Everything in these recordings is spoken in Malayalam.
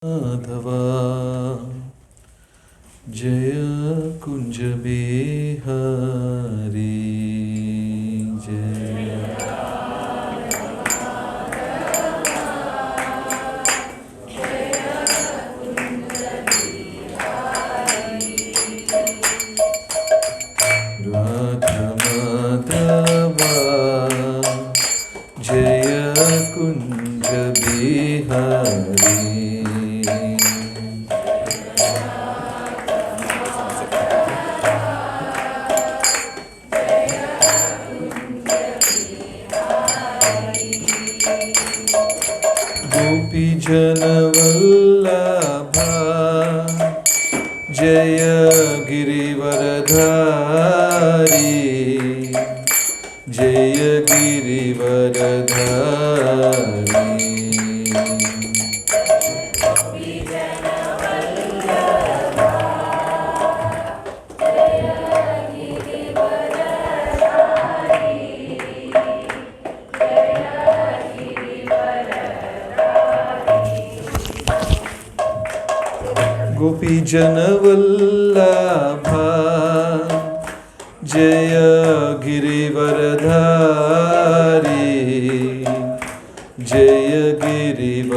माधवा जय कुंज बिहारी जय राधा माधवा जय कुंज बिहारी गोपी जनवल्लभा जय गिरिवरधारी जय गिरिवरधारी गोपी जनवल्लभा जय गिरिवरधारी जय गिरिवरधारी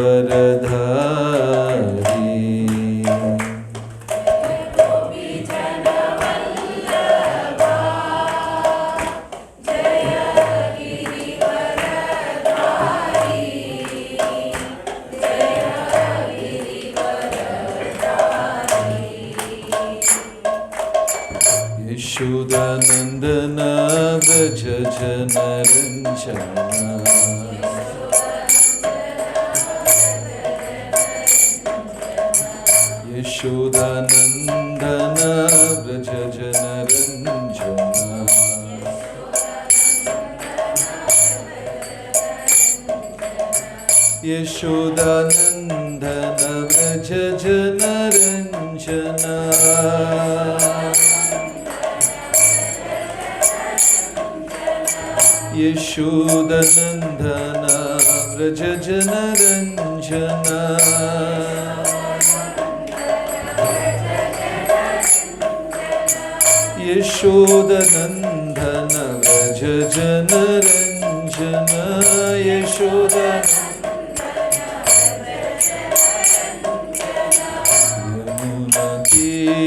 यशोदानंदन व्रज जनरंजना यशोदानंदन व्रज जनरंजना यशोदानंदन व्रज जनरंजना यशोदानंदन व्रज जनरंजना यशोदानंदन व्रज जनरंजना यमुना तीरावनचारी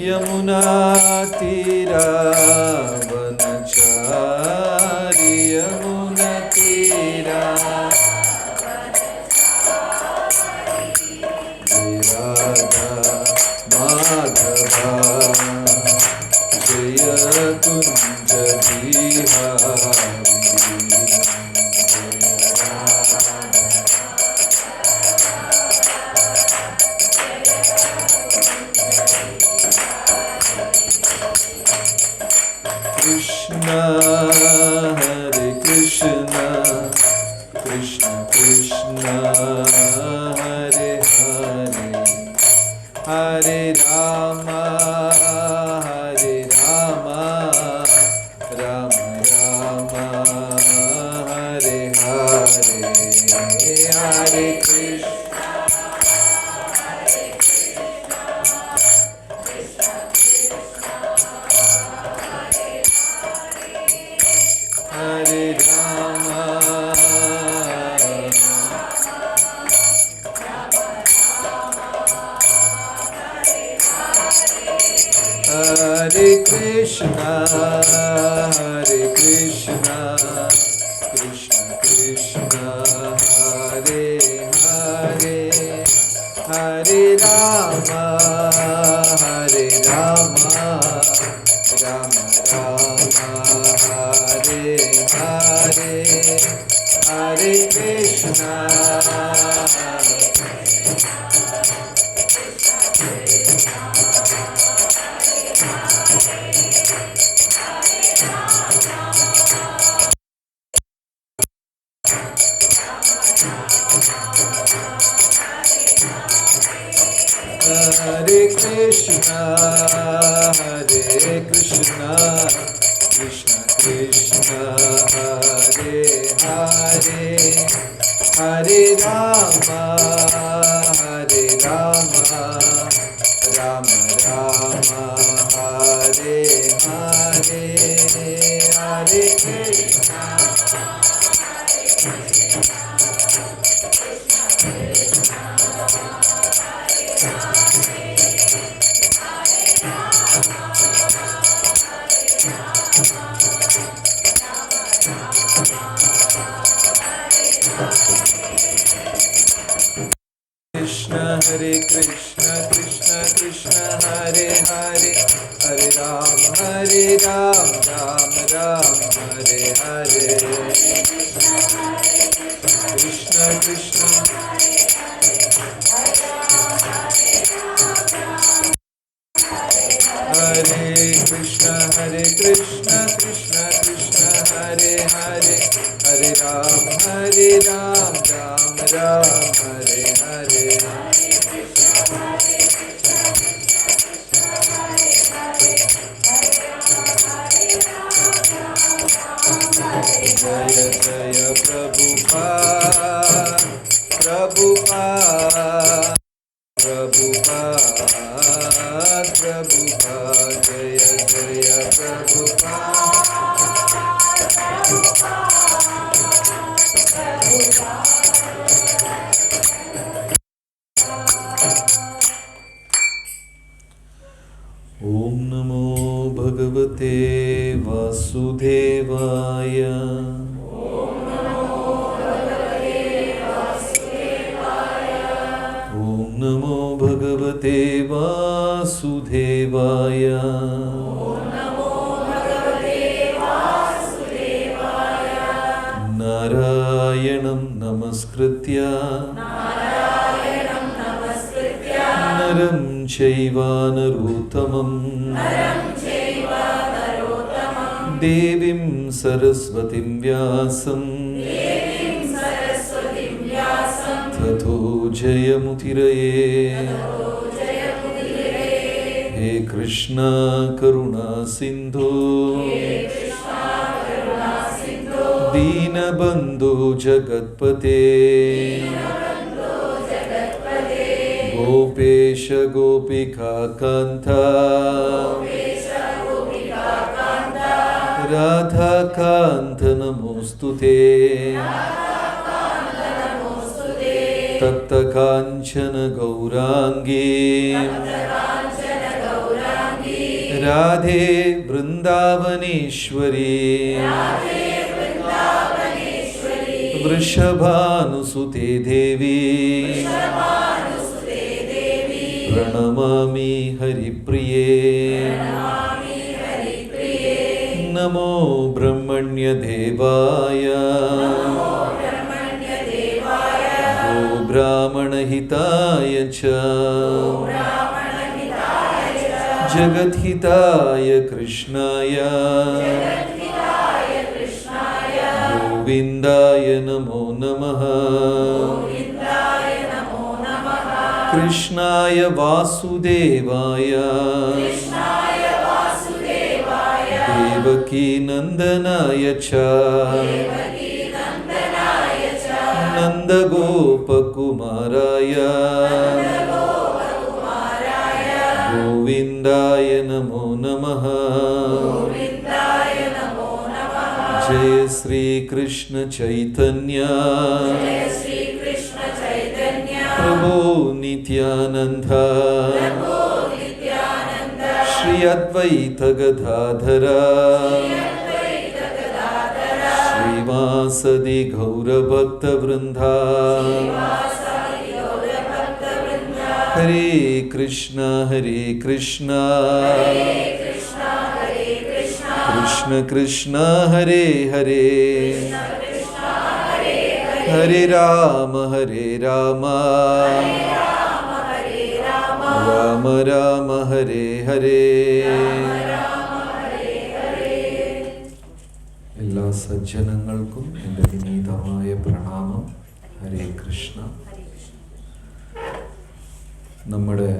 यमुना तीरावनचारी यमुना तीरा राधा माधवा जय Kunj Bihari Krishna Hare Krishna Krishna Krishna Hare Hare Hare Rama Hare Rama Rama Rama Hare Hare Hare Krishna Hare Rama Hare Krishna Krishna Krishna Hare Hare Hare Rama Rama Rama Hare Hare Hare Krishna Hare Krishna Krishna, Hare Krishna, Krishna Krishna, Hare Hare, Hare Rama, Hare Rama, Rama Rama, Hare Hare, Hare Krishna. Krishna Hare Krishna, Krishna Krishna Hare Hare, Hare Ram, Ram Ram, Hare Hare. Krishna Krishna, Hare Krishna, Krishna Krishna Hare Hare, Hare Ram, Ram Ram, Hare Hare. Jaya Jaya Prabhupada, Prabhupada, Prabhupada, Prabhupada, Jaya Jaya Prabhupada. Om Namo Bhagavate Vasudevaya. Om Namo Bhagavate Vasudevaya. Om Namo Bhagavate Vasudevaya. Om Namo Bhagavate Vasudevaya. Narayanam Namaskritya. Narayanam Namaskritya. Naram Chaiva Narottamam. Naram Chaiva Narottamam. Devim Saraswatim Vyasam. Devim Saraswatim Vyasam. Tato Jayamutiraye. Tato Jayamutiraye. He Krishna Karuna Sindhu. He Krishna Karuna Sindhu. Deenabandhu Jagatpate. Gopesha Gopika Kanta, Gopesha Gopika Kanta, Radha Kanta Namostute, Radha Kanta Namostute, Tapta Kanchana Gaurangi, Tapta Kanchana Gaurangi, Radhe Vrindavaneshwari, Radhe Vrindavaneshwari, Vrishabhanusute Devi, Pranamami Haripriye. Pranamami Haripriye. Namo Brahmanya Devaya. Namo Brahmanya Devaya. Go Brahmana Hitaya Cha. Go Brahmana Hitaya Cha. Jagat Hitaya Krishnaya. Jagat Hitaya Krishnaya. Govindaya Namo Namaha. Krishnaya Vasudevaya. Krishnaya Vasudevaya. Devaki Nandanaya Cha. Devaki Nandanaya Cha. Nanda Gopakumaraya. Nanda Gopakumaraya. Govindaya Namo Namaha. Govindaya Namo Namaha. Jaya Sri Krishna Chaitanya. Jaya Sri Krishna Chaitanya. Prabhu Nityananda. Prabhu Nityananda. Shri Advaita Gadadhara. Shri Advaita Gadadhara. Srivasadi Gaura Bhakta Vrinda. Srivasadi Gaura Bhakta Vrinda. Hare Krishna Hare Krishna. Hare Krishna Hare Krishna. Krishna Krishna Hare Hare. Krishna Krishna Hare Hare. Hare Rama Hare Rama. Hare Rama Hare Rama. Rama Rama Hare Hare. Rama Rama Hare Hare. എല്ലാ സജ്ജനങ്ങൾക്കും എൻ്റെ വിനീതമായ പ്രണാമം. ഹരേ കൃഷ്ണ. നമ്മുടെ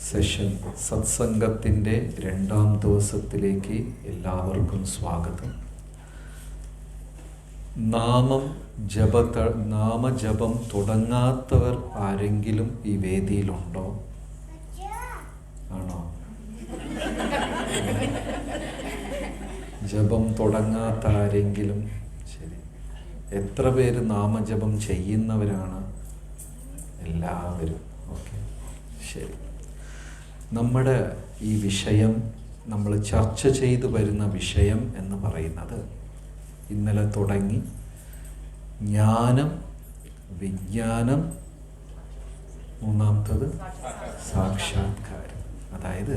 സെഷൻ സത്സംഗത്തിൻ്റെ 2ാം ദിവസത്തിലേക്ക് എല്ലാവർക്കും സ്വാഗതം. നാമജപം തുടങ്ങാത്തവർ ആരെങ്കിലും ഈ വേദിയിലുണ്ടോ? ആണോ? ജപം തുടങ്ങാത്ത ആരെങ്കിലും? ശരി. എത്ര പേര് നാമജപം ചെയ്യുന്നവരാണ്? എല്ലാവരും. ഓക്കെ, ശരി. നമ്മുടെ ഈ വിഷയം, നമ്മൾ ചർച്ച ചെയ്തു വരുന്ന വിഷയം എന്ന് പറയുന്നത് ഇന്നലെ തുടങ്ങി ജ്ഞാനം, വിജ്ഞാനം, മൂന്നാമത്തത് സാക്ഷാത്കാരം. അതായത്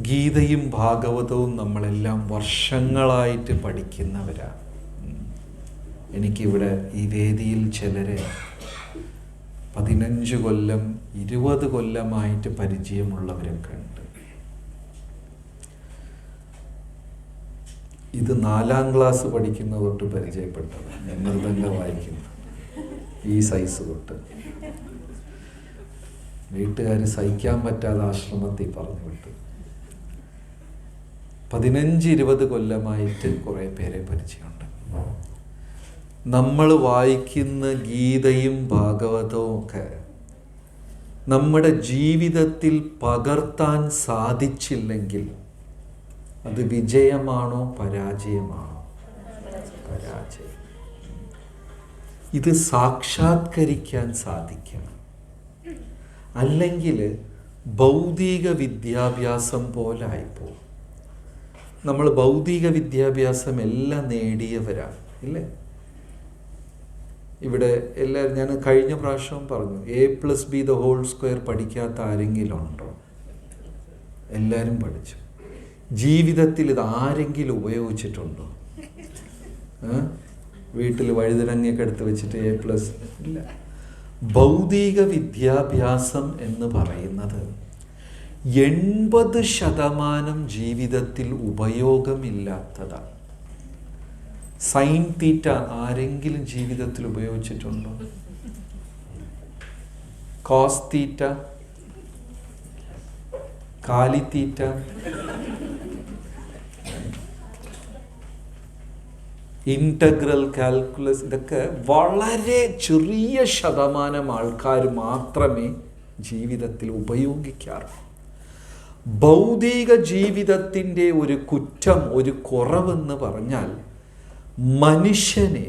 ഗീതയും ഭാഗവതവും നമ്മളെല്ലാം വർഷങ്ങളായിട്ട് പഠിക്കുന്നവരാണ്. എനിക്കിവിടെ ഈ വേദിയിൽ ചിലരെ 15 കൊല്ലം 20 കൊല്ലമായിട്ട് പരിചയമുള്ളവരൊക്കെ ഉണ്ട്. ഇത് 4ാം ക്ലാസ് പഠിക്കുന്ന തൊട്ട് പരിചയപ്പെട്ടത്, മൃദംഗം വായിക്കുന്നു ഈ സൈസ് തൊട്ട്. വീട്ടുകാർ സഹിക്കാൻ പറ്റാതെ ആശ്രമത്തിൽ പറഞ്ഞു വിട്ടു. 15-20 കൊല്ലമായിട്ട് കുറേ പേരെ പരിചയമുണ്ട്. നമ്മൾ വായിക്കുന്ന ഗീതയും ഭാഗവതവും ഒക്കെ നമ്മുടെ ജീവിതത്തിൽ പകർത്താൻ സാധിച്ചില്ലെങ്കിൽ അത് വിജയമാണോ പരാജയമാണോ? പരാജയം. ഇത് സാക്ഷാത്കരിക്കാൻ സാധിക്കണം. അല്ലെങ്കിൽ ഭൗതിക വിദ്യാഭ്യാസം പോലെ ആയിപ്പോകും. നമ്മൾ ഭൗതിക വിദ്യാഭ്യാസം എല്ലാം നേടിയവരാണ്, ഇല്ലേ? ഇവിടെ എല്ലാവരും, ഞാൻ കഴിഞ്ഞ പ്രാവശ്യം പറഞ്ഞു, A+B² പഠിക്കാത്ത ആരെങ്കിലും ഉണ്ടോ? എല്ലാവരും പഠിച്ചു. ജീവിതത്തിൽ ഇത് ആരെങ്കിലും ഉപയോഗിച്ചിട്ടുണ്ടോ? വീട്ടിൽ വഴുതിനങ്ങയൊക്കെ എടുത്ത് വെച്ചിട്ട് A+ ഇല്ല. ഭൗതിക വിദ്യാഭ്യാസം എന്ന് പറയുന്നത് 80% ജീവിതത്തിൽ ഉപയോഗമില്ലാത്തതാണ്. സൈൻ തീറ്റ ആരെങ്കിലും ജീവിതത്തിൽ ഉപയോഗിച്ചിട്ടുണ്ടോ? കോസ് തീറ്റ, കാലിത്തീറ്റ, ഇന്റഗ്രൽ കാൽക്കുലസ്, ഇതൊക്കെ വളരെ ചെറിയ ശതമാനം ആൾക്കാർ മാത്രമേ ജീവിതത്തിൽ ഉപയോഗിക്കാറുള്ളൂ. ഭൗതിക ജീവിതത്തിൻ്റെ ഒരു കുറ്റം, ഒരു കുറവെന്ന് പറഞ്ഞാൽ മനുഷ്യനെ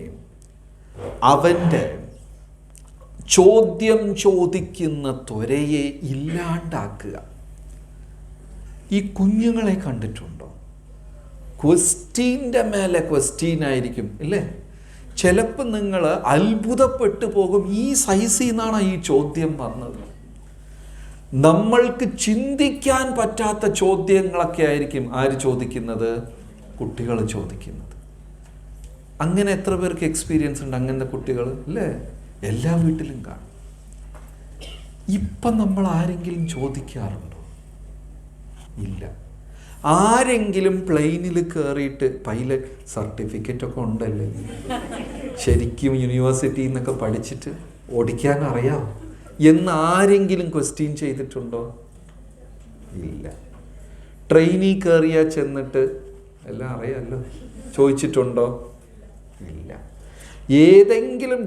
അവൻ്റെ ചോദ്യം ചോദിക്കുന്ന ത്വരയെ ഇല്ലാണ്ടാക്കുക. ഈ കുഞ്ഞുങ്ങളെ കണ്ടിട്ടുണ്ടോ? ക്വസ്റ്റ്യൻ്റെ മേലെ ക്വസ്റ്റ്യൻ ആയിരിക്കും, ഇല്ലേ? ചിലപ്പോൾ നിങ്ങൾ അത്ഭുതപ്പെട്ടു പോകും, ഈ സൈസിൽ നിന്നാണ് ഈ ചോദ്യം വന്നത്. നമ്മൾക്ക് ചിന്തിക്കാൻ പറ്റാത്ത ചോദ്യങ്ങളൊക്കെ ആയിരിക്കും ആര് ചോദിക്കുന്നത്? കുട്ടികൾ ചോദിക്കുന്നത്. അങ്ങനെ എത്ര പേർക്ക് എക്സ്പീരിയൻസ് ഉണ്ട് അങ്ങനത്തെ കുട്ടികൾ, അല്ലേ? എല്ലാ വീട്ടിലും കാണും. ഇപ്പം നമ്മൾ ആരെങ്കിലും ചോദിക്കാറുണ്ടോ? ഇല്ല. ആരെങ്കിലും പ്ലെയിനിൽ കയറിയിട്ട് പൈലറ്റ് സർട്ടിഫിക്കറ്റൊക്കെ ഉണ്ടല്ലേ, ശരിക്കും യൂണിവേഴ്സിറ്റിയിൽ നിന്നൊക്കെ പഠിച്ചിട്ട് ഓടിക്കാൻ അറിയാമോ എന്ന് ആരെങ്കിലും ക്വസ്റ്റ്യൻ ചെയ്തിട്ടുണ്ടോ? ഇല്ല. ട്രെയിനിൽ കയറിയാൽ ചെന്നിട്ട് എല്ലാം അറിയാമല്ലോ ചോദിച്ചിട്ടുണ്ടോ? ഇല്ല. ഏതെങ്കിലും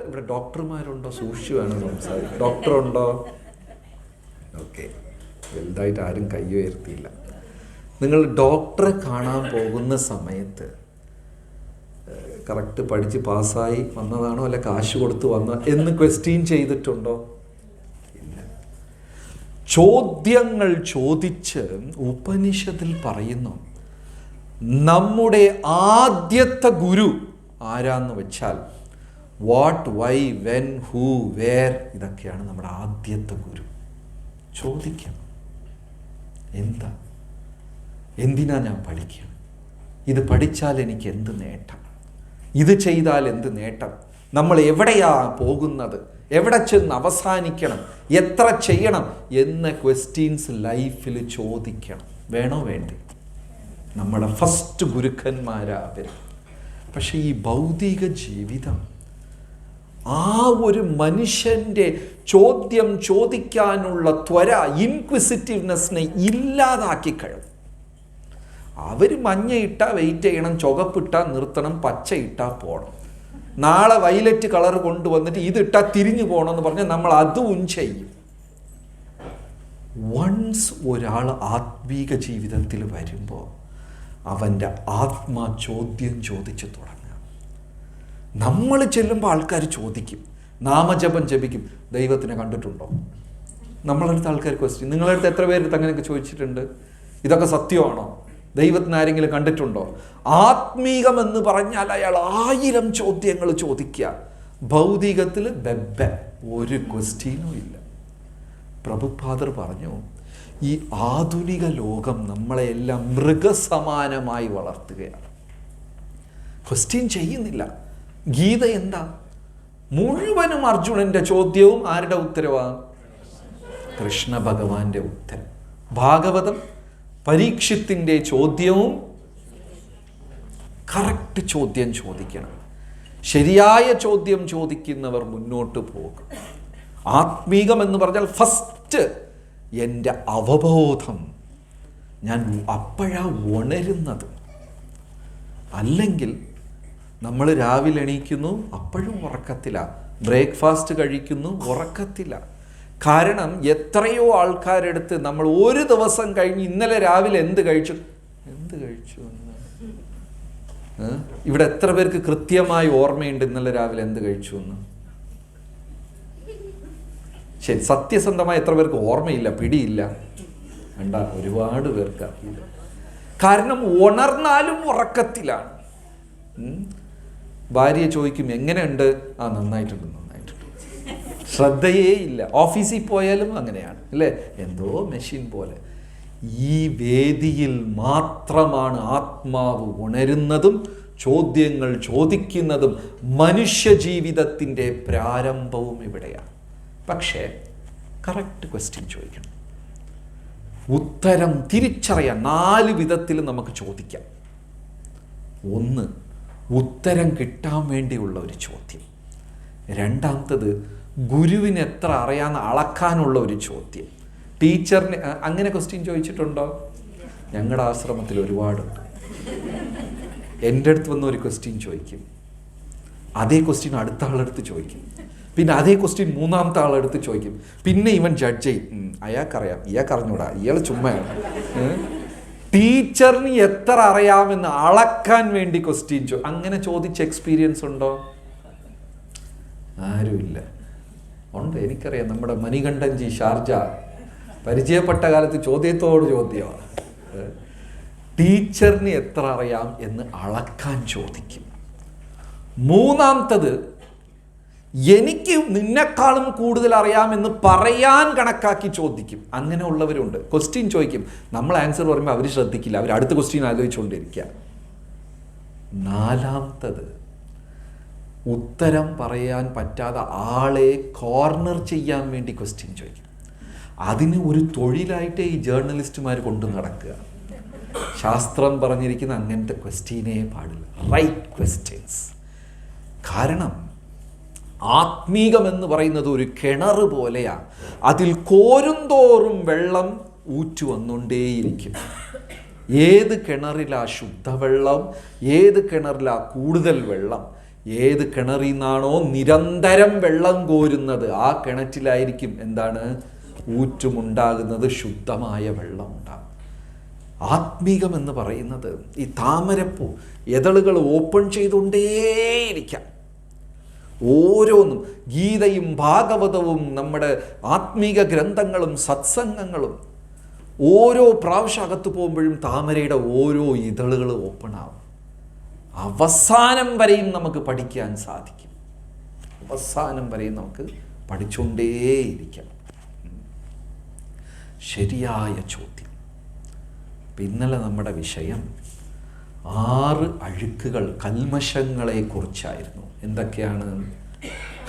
ഇവിടെ ഡോക്ടർമാരുണ്ടോ? സൂക്ഷിച്ചു വേണം സംസാരിക്കും. ഡോക്ടറുണ്ടോ? ഓക്കെ, വലുതായിട്ട് ആരും കൈ ഉയർത്തിയില്ല. നിങ്ങൾ ഡോക്ടറെ കാണാൻ പോകുന്ന സമയത്ത് കറക്റ്റ് പഠിച്ച് പാസ്സായി വന്നതാണോ അല്ല കാശ് കൊടുത്ത് വന്ന എന്ന് ക്വസ്റ്റ്യൻ ചെയ്തിട്ടുണ്ടോ? ഇല്ല. ചോദ്യങ്ങൾ ചോദിച്ച് ഉപനിഷത്തിൽ പറയുന്നു, നമ്മുടെ ആദ്യത്തെ ഗുരു ആരാന്ന് വെച്ചാൽ what, why, when, who, where, ഇതൊക്കെയാണ് നമ്മുടെ ആദ്യത്തെ ഗുരു. ചോദിക്കണം, എന്താ, എന്തിനാ ഞാൻ പഠിക്കണം, ഇത് പഠിച്ചാൽ എനിക്ക് എന്ത് നേട്ടം, ഇത് ചെയ്താൽ എന്ത് നേട്ടം, നമ്മൾ എവിടെയാ പോകുന്നത്, എവിടെ ചെന്ന് അവസാനിക്കണം, എത്ര ചെയ്യണം എന്ന ക്വസ്റ്റ്യൻസ് ലൈഫിൽ ചോദിക്കണം. വേണോ വേണ്ടേ? നമ്മുടെ ഫസ്റ്റ് ഗുരുക്കന്മാരാ അവർ. പക്ഷെ ഈ ഭൗതിക ജീവിതം ആ ഒരു മനുഷ്യൻ്റെ ചോദ്യം ചോദിക്കാനുള്ള ത്വര, ഇൻക്വിസിറ്റീവ്നെസ്സിനെ ഇല്ലാതാക്കി കഴിയും. അവർ മഞ്ഞയിട്ടാൽ വെയിറ്റ് ചെയ്യണം, ചുവപ്പിട്ടാൽ നിർത്തണം, പച്ചയിട്ടാൽ പോകണം. നാളെ വയലറ്റ് കളർ കൊണ്ടുവന്നിട്ട് ഇതിട്ടാൽ തിരിഞ്ഞു പോകണമെന്ന് പറഞ്ഞാൽ നമ്മൾ അതും ചെയ്യും. വൺസ് ഒരാൾ ആത്മീക ജീവിതത്തിൽ വരുമ്പോൾ അവൻ്റെ ആത്മാ ചോദ്യം ചോദിച്ചു തുടങ്ങുക. നമ്മൾ ചെല്ലുമ്പോൾ ആൾക്കാർ ചോദിക്കും, നാമജപം ജപിക്കും, ദൈവത്തിനെ കണ്ടിട്ടുണ്ടോ? നമ്മളടുത്ത ആൾക്കാർ ക്വസ്റ്റ്യൻ, നിങ്ങളടുത്ത് എത്ര പേരെടുത്ത് അങ്ങനെയൊക്കെ ചോദിച്ചിട്ടുണ്ട്? ഇതൊക്കെ സത്യമാണോ? ദൈവത്തിന് ആരെങ്കിലും കണ്ടിട്ടുണ്ടോ? ആത്മീകമെന്ന് പറഞ്ഞാൽ അയാൾ 1000 ചോദ്യങ്ങൾ ചോദിക്കുക. ഭൗതികത്തിൽ ഒരു ക്വസ്റ്റ്യനും ഇല്ല. പ്രഭുപാദർ പറഞ്ഞു, ഈ ആധുനിക ലോകം നമ്മളെല്ലാം മൃഗസമാനമായി വളർത്തുകയാണ്. ക്വസ്റ്റ്യൻ ചെയ്യുന്നില്ല. ഗീത എന്താ? മുഴുവനും അർജുനന്റെ ചോദ്യവും ആരുടെ ഉത്തരവാണ്? കൃഷ്ണ ഭഗവാന്റെ ഉത്തരം. ഭാഗവതം പരീക്ഷത്തിൻ്റെ ചോദ്യവും കറക്റ്റ് ചോദ്യം ചോദിക്കണം. ശരിയായ ചോദ്യം ചോദിക്കുന്നവർ മുന്നോട്ട് പോകും. ആത്മീകം എന്ന് പറഞ്ഞാൽ ഫസ്റ്റ് എൻ്റെ അവബോധം, ഞാൻ അപ്പോഴാണ് ഉണരുന്നത്. അല്ലെങ്കിൽ നമ്മൾ രാവിലെ എണീക്കുന്നു, അപ്പോഴും ഉറക്കത്തില്ല. ബ്രേക്ക്ഫാസ്റ്റ് കഴിക്കുന്നു, ഉറക്കത്തില്ല. കാരണം എത്രയോ ആൾക്കാരെടുത്ത് നമ്മൾ ഒരു ദിവസം കഴിഞ്ഞ് ഇന്നലെ രാവിലെ എന്ത് കഴിച്ചു എന്ന് ഇവിടെ എത്ര പേർക്ക് കൃത്യമായി ഓർമ്മയുണ്ട് ഇന്നലെ രാവിലെ എന്ത് കഴിച്ചു എന്ന്? ശരി, സത്യസന്ധമായി എത്ര പേർക്ക് ഓർമ്മയില്ല, പിടിയില്ല? വേണ്ട, ഒരുപാട് പേർക്ക് അറിയില്ല. കാരണം ഉണർന്നാലും ഉറക്കത്തിലാണ്. ഭാര്യ ചോദിക്കും എങ്ങനെയുണ്ട്? നന്നായിട്ടുണ്ട്. ശ്രദ്ധയേ ഇല്ല. ഓഫീസിൽ പോയാലും അങ്ങനെയാണ് അല്ലേ? എന്തോ മെഷീൻ പോലെ. ഈ വേദിയിൽ മാത്രമാണ് ആത്മാവ് ഉണരുന്നതും ചോദ്യങ്ങൾ ചോദിക്കുന്നതും. മനുഷ്യ ജീവിതത്തിൻ്റെ പ്രാരംഭവും ഇവിടെയാണ്. പക്ഷേ കറക്റ്റ് ക്വസ്റ്റ്യൻ ചോദിക്കണം. ഉത്തരം തിരിച്ചറിയാൻ 4 വിധത്തിൽ നമുക്ക് ചോദിക്കാം. 1, ഉത്തരം കിട്ടാൻ വേണ്ടിയുള്ള ഒരു ചോദ്യം. രണ്ടാമത്തത്, ഗുരുവിന് എത്ര അറിയാമെന്ന് അളക്കാനുള്ള ഒരു ചോദ്യം. ടീച്ചറിന് അങ്ങനെ ക്വസ്റ്റ്യൻ ചോദിച്ചിട്ടുണ്ടോ? ഞങ്ങളുടെ ആശ്രമത്തിൽ ഒരുപാടുണ്ട്. എൻ്റെ അടുത്ത് വന്ന ഒരു ക്വസ്റ്റ്യൻ ചോദിക്കും, അതേ ക്വസ്റ്റ്യൻ അടുത്ത ആളെടുത്ത് ചോദിക്കും, പിന്നെ അതേ ക്വസ്റ്റ്യൻ മൂന്നാമത്തെ ആളെടുത്ത് ചോദിക്കും, പിന്നെ ഇവൻ ജഡ്ജ് ചെയ്യും, അയാൾക്കറിയാം, ഇയാൾക്കറിഞ്ഞൂടാ, ഇയാൾ ചുമ്മയാണ്. ടീച്ചറിന് എത്ര അറിയാമെന്ന് അളക്കാൻ വേണ്ടി ക്വസ്റ്റ്യൻ അങ്ങനെ ചോദിച്ച എക്സ്പീരിയൻസ് ഉണ്ടോ? ആരുമില്ല. ഉണ്ട്, എനിക്കറിയാം. നമ്മുടെ മണികണ്ഠൻജി ഷാർജ പരിചയപ്പെട്ട കാലത്ത് ചോദ്യത്തോട് ചോദ്യമാണ്. ടീച്ചറിന് എത്ര അറിയാം എന്ന് അളക്കാൻ ചോദിക്കും. മൂന്നാമത്തത്, എനിക്ക് നിന്നെക്കാളും കൂടുതൽ അറിയാമെന്ന് പറയാൻ കണക്കാക്കി ചോദിക്കും. അങ്ങനെ ഉള്ളവരുണ്ട്. ക്വസ്റ്റ്യൻ ചോദിക്കും, നമ്മൾ ആൻസർ പറയുമ്പോൾ അവർ ശ്രദ്ധിക്കില്ല, അവർ അടുത്ത ക്വസ്റ്റ്യൻ ആലോചിച്ചുകൊണ്ടിരിക്കുക. നാലാമത്തത്, ഉത്തരം പറയാൻ പറ്റാതെ ആളെ കോർണർ ചെയ്യാൻ വേണ്ടി ക്വസ്റ്റ്യൻ ചോദിക്കും. അതിന് ഒരു തൊഴിലായിട്ട് ഈ ജേർണലിസ്റ്റുമാർ കൊണ്ടു നടക്കുക. ശാസ്ത്രം പറഞ്ഞിരിക്കുന്ന അങ്ങനത്തെ ക്വസ്റ്റ്യനേ പാടില്ല, റൈറ്റ് ക്വസ്റ്റ്യൻസ്. കാരണം ആത്മീകമെന്ന് പറയുന്നത് ഒരു കിണർ പോലെയാണ്. അതിൽ കോരുംതോറും വെള്ളം ഊറ്റു വന്നുകൊണ്ടേയിരിക്കും. ഏത് കിണറിലാ ശുദ്ധവെള്ളം, ഏത് കിണറിലാ കൂടുതൽ വെള്ളം, ഏത് കിണറിൽ നിന്നാണോ നിരന്തരം വെള്ളം കോരുന്നത് ആ കിണറ്റിലായിരിക്കും എന്താണ് ഊറ്റുമുണ്ടാകുന്നത്, ശുദ്ധമായ വെള്ളം ഉണ്ടാകും. ആത്മീകം എന്ന് പറയുന്നത് ഈ താമരപ്പൂ എതളുകൾ ഓപ്പൺ ചെയ്തുകൊണ്ടേയിരിക്കാം. ഓരോന്നും ഗീതയും ഭാഗവതവും നമ്മുടെ ആത്മീക ഗ്രന്ഥങ്ങളും സത്സംഗങ്ങളും ഓരോ പ്രാവശ്യം അകത്ത് പോകുമ്പോഴും താമരയുടെ ഓരോ ഇതളുകൾ ഓപ്പൺ ആവും. അവസാനം വരെയും നമുക്ക് പഠിക്കാൻ സാധിക്കും. അവസാനം വരെയും നമുക്ക് പഠിച്ചുകൊണ്ടേയിരിക്കാം. ശരിയായ ചോദ്യം. ഇന്നലെ നമ്മുടെ വിഷയം 6 അഴുക്കുകൾ, കൽമഷങ്ങളെ കുറിച്ചായിരുന്നു. എന്തൊക്കെയാണ്?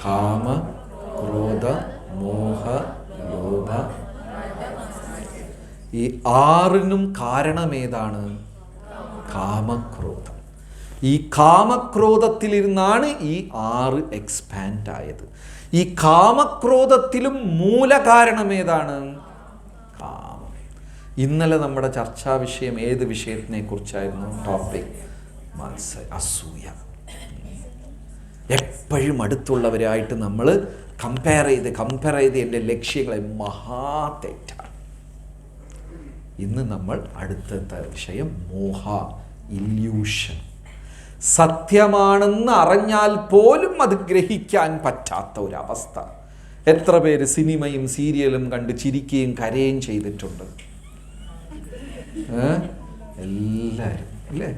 കാമ, ക്രോധ, മോഹ, ലോഭ. ഈ 6നും കാരണമേതാണ്? കാമക്രോധം. ഈ കാമക്രോധത്തിലിരുന്നാണ് ഈ 6 എക്സ്പാൻഡ് ആയത്. ഈ കാമക്രോധത്തിലും മൂലകാരണം ഏതാണ്? കാമം. ഇന്നലെ നമ്മുടെ ചർച്ചാ വിഷയം ഏത് വിഷയത്തിനെ കുറിച്ചായിരുന്നു? ടോപ്പിക് അസൂയ. എപ്പോഴും അടുത്തുള്ളവരായിട്ട് നമ്മൾ കമ്പയർ ചെയ്ത് എൻ്റെ ലക്ഷ്യങ്ങളെ മഹാതെറ്റാണ്. ഇന്ന് നമ്മൾ അടുത്ത വിഷയം മോഹ, ഇല്യൂഷൻ. സത്യമാണെന്ന് അറിഞ്ഞാൽ പോലും അത് ഗ്രഹിക്കാൻ പറ്റാത്ത ഒരവസ്ഥ. എത്ര പേര് സിനിമയും സീരിയലും കണ്ട് ചിരിക്കുകയും കരയുകയും ചെയ്തിട്ടുണ്ട്? എല്ലാവരും അല്ലേ?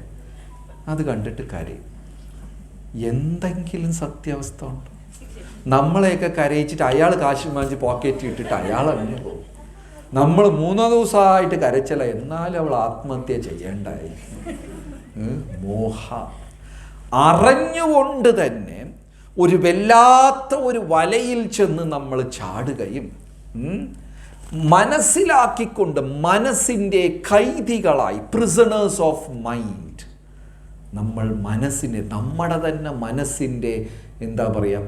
അത് കണ്ടിട്ട് കരയും. എന്തെങ്കിലും സത്യാവസ്ഥ ഉണ്ടോ? നമ്മളെയൊക്കെ കരയിച്ചിട്ട് അയാൾ കാശ് വാങ്ങിച്ച് പോക്കറ്റ് ഇട്ടിട്ട് അയാൾ അങ്ങനെ പോകും. നമ്മൾ 3 ദിവസമായിട്ട് കരച്ചല്ല, എന്നാലും അവൾ ആത്മഹത്യ ചെയ്യേണ്ടായി. മോഹ. അറിഞ്ഞുകൊണ്ട് തന്നെ ഒരു വല്ലാത്ത ഒരു വലയിൽ ചെന്ന് നമ്മൾ ചാടുകയും മനസ്സിലാക്കിക്കൊണ്ട് മനസ്സിൻ്റെ കൈദികളായി, പ്രിസണേഴ്സ് ഓഫ് മൈൻഡ്, നമ്മൾ മനസ്സിനെ, നമ്മുടെ തന്നെ മനസ്സിൻ്റെ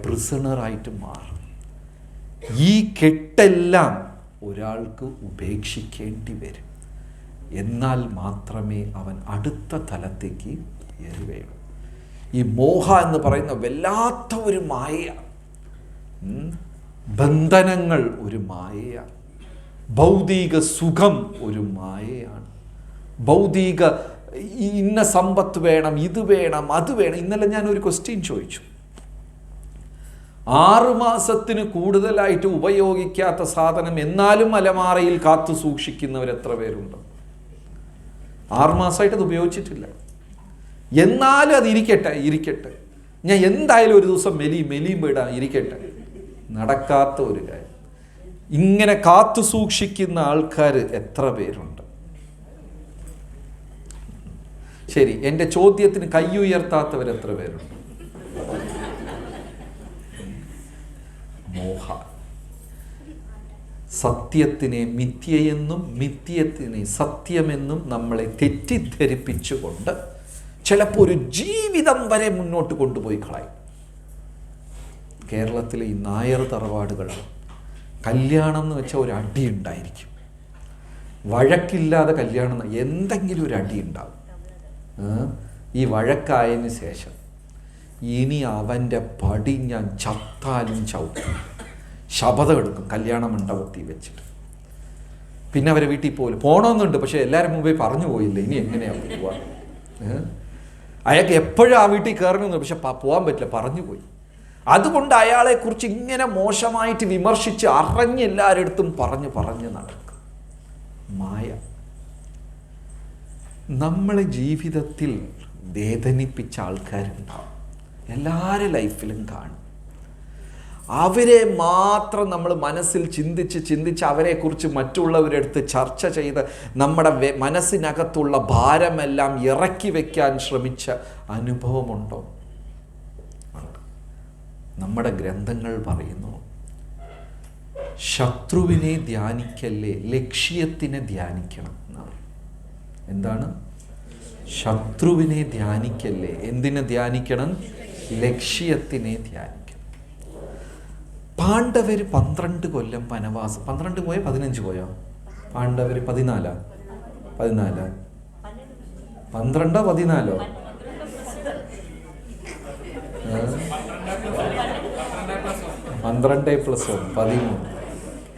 പ്രിസണറായിട്ട് മാറും. ഈ കെട്ടെല്ലാം ഒരാൾക്ക് ഉപേക്ഷിക്കേണ്ടി വരും. എന്നാൽ മാത്രമേ അവൻ അടുത്ത തലത്തേക്ക് ഉയരുകയുള്ളൂ. ഈ മോഹ എന്ന് പറയുന്ന വല്ലാത്ത ഒരു മായയാണ്. ബന്ധനങ്ങൾ ഒരു മായയാണ്. ഭൗതിക സുഖം ഒരു മായയാണ്. ഭൗതിക ഇന്ന സമ്പത്ത് വേണം, ഇത് വേണം, അത് വേണം. ഇന്നലെ ഞാൻ ഒരു ക്വസ്റ്റ്യൻ ചോദിച്ചു. 6 മാസത്തിന് കൂടുതലായിട്ട് ഉപയോഗിക്കാത്ത സാധനം എന്നാലും അലമാറയിൽ കാത്തു സൂക്ഷിക്കുന്നവർ എത്ര പേരുണ്ട്? 6 മാസമായിട്ട് അത് ഉപയോഗിച്ചിട്ടില്ല, എന്നാലും അത് ഇരിക്കട്ടെ, ഞാൻ എന്തായാലും ഒരു ദിവസം മെലിയും വിടാം, ഇരിക്കട്ടെ. നടക്കാത്ത ഒരു കാര്യം. ഇങ്ങനെ കാത്തു സൂക്ഷിക്കുന്ന ആൾക്കാർ എത്ര പേരുണ്ട്? ശരി, എൻ്റെ ചോദ്യത്തിന് കൈ ഉയർത്താത്തവർ എത്ര പേരുണ്ട്? മോഹ. സത്യത്തിനെ മിഥ്യയെന്നും മിഥ്യത്തിനെ സത്യമെന്നും നമ്മളെ തെറ്റിദ്ധരിപ്പിച്ചുകൊണ്ട് ചിലപ്പോൾ ഒരു ജീവിതം വരെ മുന്നോട്ട് കൊണ്ടുപോയി കളയും. കേരളത്തിലെ ഈ നായർ തറവാടുകൾ കല്യാണം എന്ന് വെച്ചാൽ ഒരു അടി ഉണ്ടായിരിക്കും. വഴക്കില്ലാതെ കല്യാണം, എന്തെങ്കിലും ഒരു അടി ഉണ്ടാവും. ഈ വഴക്കായതിന് ശേഷം ഇനി അവൻ്റെ പടി ഞാൻ ചത്താലും ചവിട്ടും, ശപഥം എടുക്കും കല്യാണ മണ്ഡപത്തിൽ വെച്ചിട്ട്. പിന്നെ അവരെ വീട്ടിൽ പോകണമെന്നുണ്ട്, പക്ഷെ എല്ലാവരും മുമ്പേ പറഞ്ഞു പോയില്ല, ഇനി എങ്ങനെയാണ് പോവാ? അയാൾക്ക് എപ്പോഴും ആ വീട്ടിൽ കയറണമെന്ന്, പക്ഷെ പോകാൻ പറ്റില്ല, പറഞ്ഞു പോയി. അതുകൊണ്ട് അയാളെക്കുറിച്ച് ഇങ്ങനെ മോശമായിട്ട് വിമർശിച്ച് അറിഞ്ഞ് എല്ലാവരുടെ അടുത്തും പറഞ്ഞ് നടക്കും. മായ. നമ്മളെ ജീവിതത്തിൽ വേദനിപ്പിച്ച ആൾക്കാരുണ്ടാവും, എല്ലാവരുടെ ലൈഫിലും കാണും. അവരെ മാത്രം നമ്മൾ മനസ്സിൽ ചിന്തിച്ച് അവരെക്കുറിച്ച് മറ്റുള്ളവരുടെ അടുത്ത് ചർച്ച ചെയ്ത് നമ്മുടെ മനസ്സിനകത്തുള്ള ഭാരമെല്ലാം ഇറക്കി വയ്ക്കാൻ ശ്രമിച്ച അനുഭവമുണ്ടോ? നമ്മുടെ ഗ്രന്ഥങ്ങൾ പറയുന്നു, ശത്രുവിനെ ധ്യാനിക്കല്ലേ, ലക്ഷ്യത്തിനെ ധ്യാനിക്കണം എന്നാണ്. എന്താണ്? ശത്രുവിനെ ധ്യാനിക്കല്ലേ, എന്തിനെ ധ്യാനിക്കണം? ലക്ഷ്യത്തിനെ ധ്യാനിക്കണം. പാണ്ഡവർ 12 കൊല്ലം വനവാസം. 12 പോയോ 15 പോയോ? പാണ്ഡവർ 14 12 14 12+1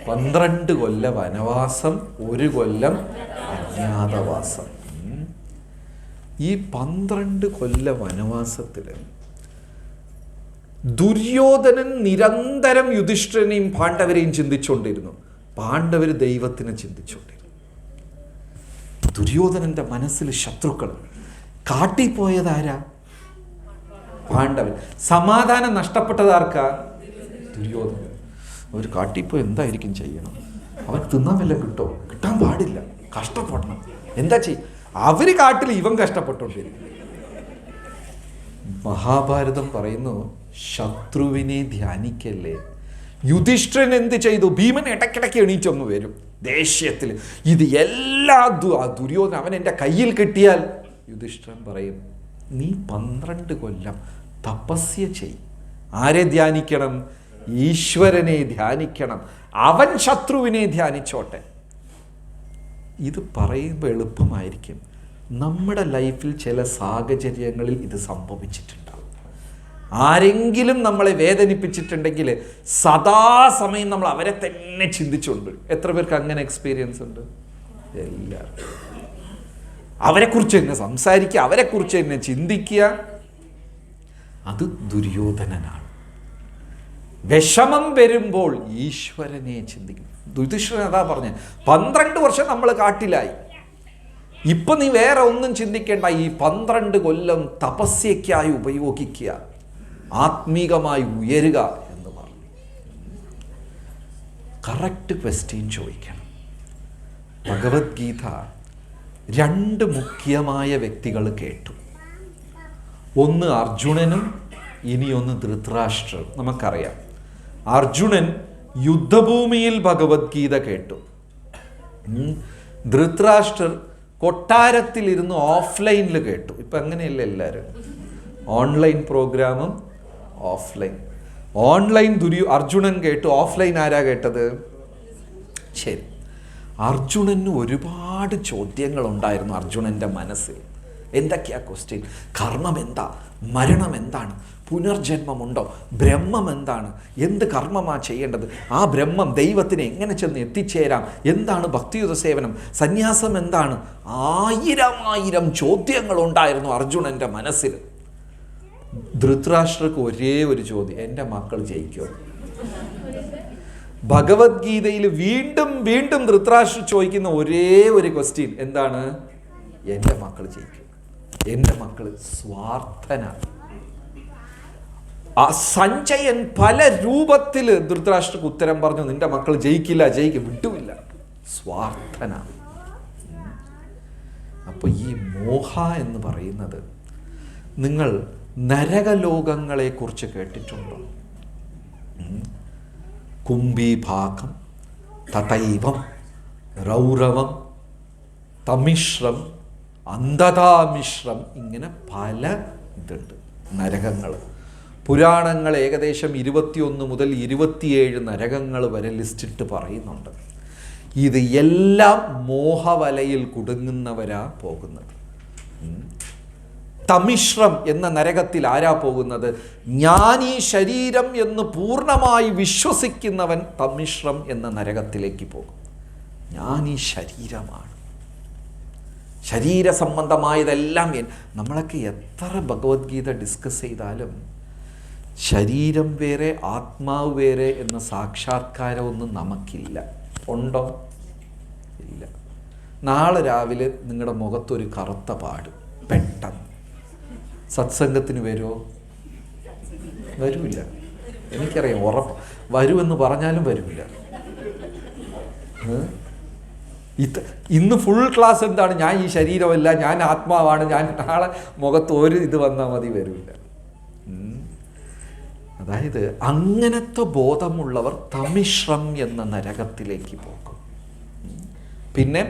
13 കൊല്ല വനവാസം, 1 കൊല്ലം അജ്ഞാതവാസം. ഈ 12 കൊല്ല വനവാസത്തിൽ ദുര്യോധനൻ നിരന്തരം യുധിഷ്ഠിരനെയും പാണ്ഡവരെയും ചിന്തിച്ചുകൊണ്ടിരുന്നു. പാണ്ഡവർ ദൈവത്തിനെ ചിന്തിച്ചുകൊണ്ടിരുന്നു. ദുര്യോധനന്റെ മനസ്സിൽ ശത്രുക്കൾ. കാട്ടിപ്പോയതാരാ? പാണ്ഡവൻ. സമാധാനം നഷ്ടപ്പെട്ടതാർക്കാ? ദുര്യോധനൻ. അവർ കാട്ടിപ്പോയി എന്തായിരിക്കും ചെയ്യണം? അവർക്ക് തിന്നാൻ വല്ല കിട്ടോ? കിട്ടാൻ പാടില്ല, കഷ്ടപ്പെടണം. എന്താ ചെയ്യും? അവർ കാട്ടിൽ, ഇവൻ കഷ്ടപ്പെട്ടുകൊണ്ടിരിക്കും. മഹാഭാരതം പറയുന്നു, ശത്രുവിനെ ധ്യാനിക്കല്ലേ. യുധിഷ്ഠിരൻ എന്ത് ചെയ്തു? ഭീമൻ ഇടയ്ക്കിടയ്ക്ക് എണീറ്റൊന്ന് വരും ദേഷ്യത്തിൽ. ഇത് എല്ലാ ദുര്യോധന അവൻ എൻ്റെ കയ്യിൽ കിട്ടിയാൽ യുധിഷ്ഠിരൻ പറയും, നീ 12 കൊല്ലം തപസ്യ ചെയ്. ആരെ ധ്യാനിക്കണം? ഈശ്വരനെ ധ്യാനിക്കണം. അവൻ ശത്രുവിനെ ധ്യാനിച്ചോട്ടെ. ഇത് പറയുമ്പോൾ എളുപ്പമായിരിക്കും. നമ്മുടെ ലൈഫിൽ ചില സാഹചര്യങ്ങളിൽ ഇത് സംഭവിച്ചിട്ടുണ്ടാവും. ആരെങ്കിലും നമ്മളെ വേദനിപ്പിച്ചിട്ടുണ്ടെങ്കിൽ സദാസമയം നമ്മൾ അവരെ തന്നെ ചിന്തിച്ചുകൊണ്ട്. എത്ര പേർക്ക് അങ്ങനെ എക്സ്പീരിയൻസ് ഉണ്ട്? എല്ലാവർക്കും. അവരെക്കുറിച്ച് തന്നെ സംസാരിക്കുക, അവരെക്കുറിച്ച് തന്നെ ചിന്തിക്കുക. അത് ദുര്യോധനനാണ്. വിഷമം വരുമ്പോൾ ഈശ്വരനെ ചിന്തിക്കും. യുധിഷ്ഠിരൻ അതാ പറഞ്ഞ, 12 വർഷം നമ്മൾ കാട്ടിലായി, ഇപ്പൊ നീ വേറെ ഒന്നും ചിന്തിക്കേണ്ട, ഈ 12 കൊല്ലം തപസ്യയ്ക്കായി ഉപയോഗിക്കുക, ആത്മീകമായി ഉയരുക എന്ന് പറഞ്ഞു. കറക്റ്റ് ക്വസ്റ്റ്യൻ ചോദിക്കണം. ഭഗവത്ഗീത 2 മുഖ്യമായ വ്യക്തികൾ കേട്ടു. ഒന്ന് അർജുനനും ഇനിയൊന്ന് ധൃതരാഷ്ട്രനും. നമുക്കറിയാം, അർജുനൻ യുദ്ധഭൂമിയിൽ ഭഗവത്ഗീത കേട്ടു. ധൃതരാഷ്ട്രർ കൊട്ടാരത്തിലിരുന്ന് ഓഫ്ലൈനിൽ കേട്ടു. ഇപ്പം അങ്ങനെയല്ല എല്ലാവരും, ഓൺലൈൻ പ്രോഗ്രാമും ഓഫ്ലൈൻ. ഓൺലൈൻ അർജുനൻ കേട്ടു, ഓഫ്ലൈൻ ആരാ കേട്ടത്? ശരി. അർജുനന് ഒരുപാട് ചോദ്യങ്ങളുണ്ടായിരുന്നു അർജുനൻ്റെ മനസ്സിൽ. എന്തൊക്കെയാ ക്വസ്റ്റ്യൻ? കർമ്മം എന്താ? മരണം എന്താണ്? പുനർജന്മമുണ്ടോ? ബ്രഹ്മം എന്താണ്? എന്ത് കർമ്മമാണ് ചെയ്യേണ്ടത്? ആ ബ്രഹ്മം ദൈവത്തിന് എങ്ങനെ ചെന്ന് എത്തിച്ചേരാം? എന്താണ് ഭക്തിയുത സേവനം? സന്യാസം എന്താണ്? 1000 ചോദ്യങ്ങളുണ്ടായിരുന്നു അർജുനൻ്റെ മനസ്സിൽ. ധൃതരാഷ്ട്രക്ക് ഒരേ ഒരു ചോദ്യം, എൻ്റെ മക്കൾ ജയിക്കുമോ? ഭഗവത്ഗീതയിൽ വീണ്ടും വീണ്ടും ധൃതരാഷ്ട്രർ ചോദിക്കുന്ന ഒരേ ഒരു ക്വസ്റ്റ്യൻ എന്താണ്? എൻ്റെ മക്കൾ ജയിക്കും. എൻ്റെ മക്കൾ സ്വാർത്ഥനാണ്. ആ സഞ്ജയൻ പല രൂപത്തിൽ ധൃതരാഷ്ട്രക്ക് ഉത്തരം പറഞ്ഞു, നിന്റെ മക്കൾ ജയിക്കില്ല, വിട്ടുമില്ല, സ്വാർത്ഥനാണ്. അപ്പോൾ ഈ മോഹ എന്ന് പറയുന്നത്, നിങ്ങൾ നരകലോകങ്ങളെ കുറിച്ച് കേട്ടിട്ടുണ്ടോ? കുംഭീഭാഗം, തഥൈവം, രൗരവം, തമിശ്രം, അന്ധതാമിശ്രം, ഇങ്ങനെ പല ഇതുണ്ട് നരകങ്ങൾ. പുരാണങ്ങൾ ഏകദേശം 21 മുതൽ 27 നരകങ്ങൾ വരെ ലിസ്റ്റിട്ട് പറയുന്നുണ്ട്. ഇത് എല്ലാം മോഹവലയിൽ കുടുങ്ങുന്നവരാ പോകുന്നത്. തമിശ്രം എന്ന നരകത്തിൽ ആരാ പോകുന്നത്? ഞാൻ ഈ ശരീരം എന്ന് പൂർണ്ണമായി വിശ്വസിക്കുന്നവൻ തമിശ്രം എന്ന നരകത്തിലേക്ക് പോകും. ഞാൻ ഈ ശരീരമാണ്, ശരീര സംബന്ധമായതെല്ലാം. നമ്മളൊക്കെ എത്ര ഭഗവത്ഗീത ഡിസ്കസ് ചെയ്താലും ശരീരം വേറെ ആത്മാവ് വേറെ എന്ന സാക്ഷാത്കാരമൊന്നും നമുക്കില്ല. ഉണ്ടോ? ഇല്ല. നാളെ രാവിലെ നിങ്ങളുടെ മുഖത്തൊരു കറുത്ത പാട് പെട്ടെന്ന് സത്സംഗത്തിന് വരുമോ? വരില്ല. എനിക്കറിയാം, ഉറപ്പ് വരുമെന്ന് പറഞ്ഞാലും വരില്ല. ഇന്ന് ഫുൾ ക്ലാസ് എന്താണ്? ഞാൻ ഈ ശരീരമല്ല, ഞാൻ ആത്മാവാണ്, ഞാൻ നാളെ മുഖത്ത് ഒരു ഇത് വന്നാൽ മതി, വരില്ല. അതായത് അങ്ങനത്തെ ബോധമുള്ളവർ തമിശ്രം എന്ന നരകത്തിലേക്ക് പോകും. പിന്നെ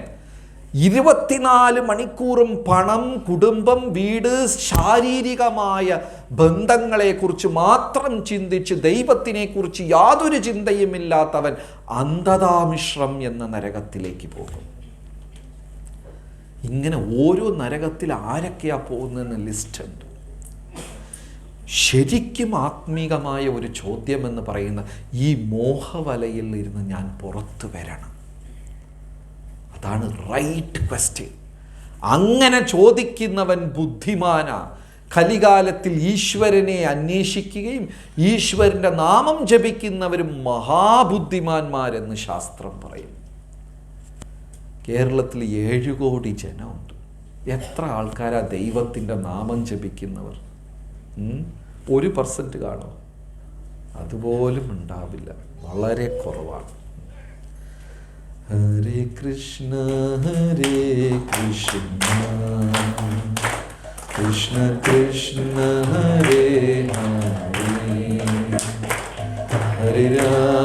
24 മണിക്കൂറും പണം, കുടുംബം, വീട്, ശാരീരികമായ ബന്ധങ്ങളെക്കുറിച്ച് മാത്രം ചിന്തിച്ച് ദൈവത്തിനെക്കുറിച്ച് യാതൊരു ചിന്തയുമില്ലാത്തവൻ അന്ധതാമിശ്രം എന്ന നരകത്തിലേക്ക് പോകും. ഇങ്ങനെ ഓരോ നരകത്തിൽ ആരൊക്കെയാ പോകുന്നതെന്ന് ലിസ്റ്റ് ഉണ്ട്. ശരിക്കും ആത്മീകമായ ഒരു ചോദ്യമെന്ന് പറയുന്ന ഈ മോഹവലയിൽ ഇരുന്ന് ഞാൻ പുറത്തു വരണം. അതാണ് റൈറ്റ് ക്വസ്റ്റ്യൻ. അങ്ങനെ ചോദിക്കുന്നവൻ ബുദ്ധിമാനാ. കലികാലത്തിൽ ഈശ്വരനെ അന്വേഷിക്കുകയും ഈശ്വരൻ്റെ നാമം ജപിക്കുന്നവരും മഹാബുദ്ധിമാന്മാരെന്ന് ശാസ്ത്രം പറയും. കേരളത്തിൽ 7 കോടി ജനമുണ്ട്. എത്ര ആൾക്കാരാ ദൈവത്തിൻ്റെ നാമം ജപിക്കുന്നവർ? 1% കാണോ? അതുപോലും ഉണ്ടാവില്ല, വളരെ കുറവാണ്. ഹരേ കൃഷ്ണ കൃഷ്ണ കൃഷ്ണ ഹരേ ഹരേ ഹരേ രാമ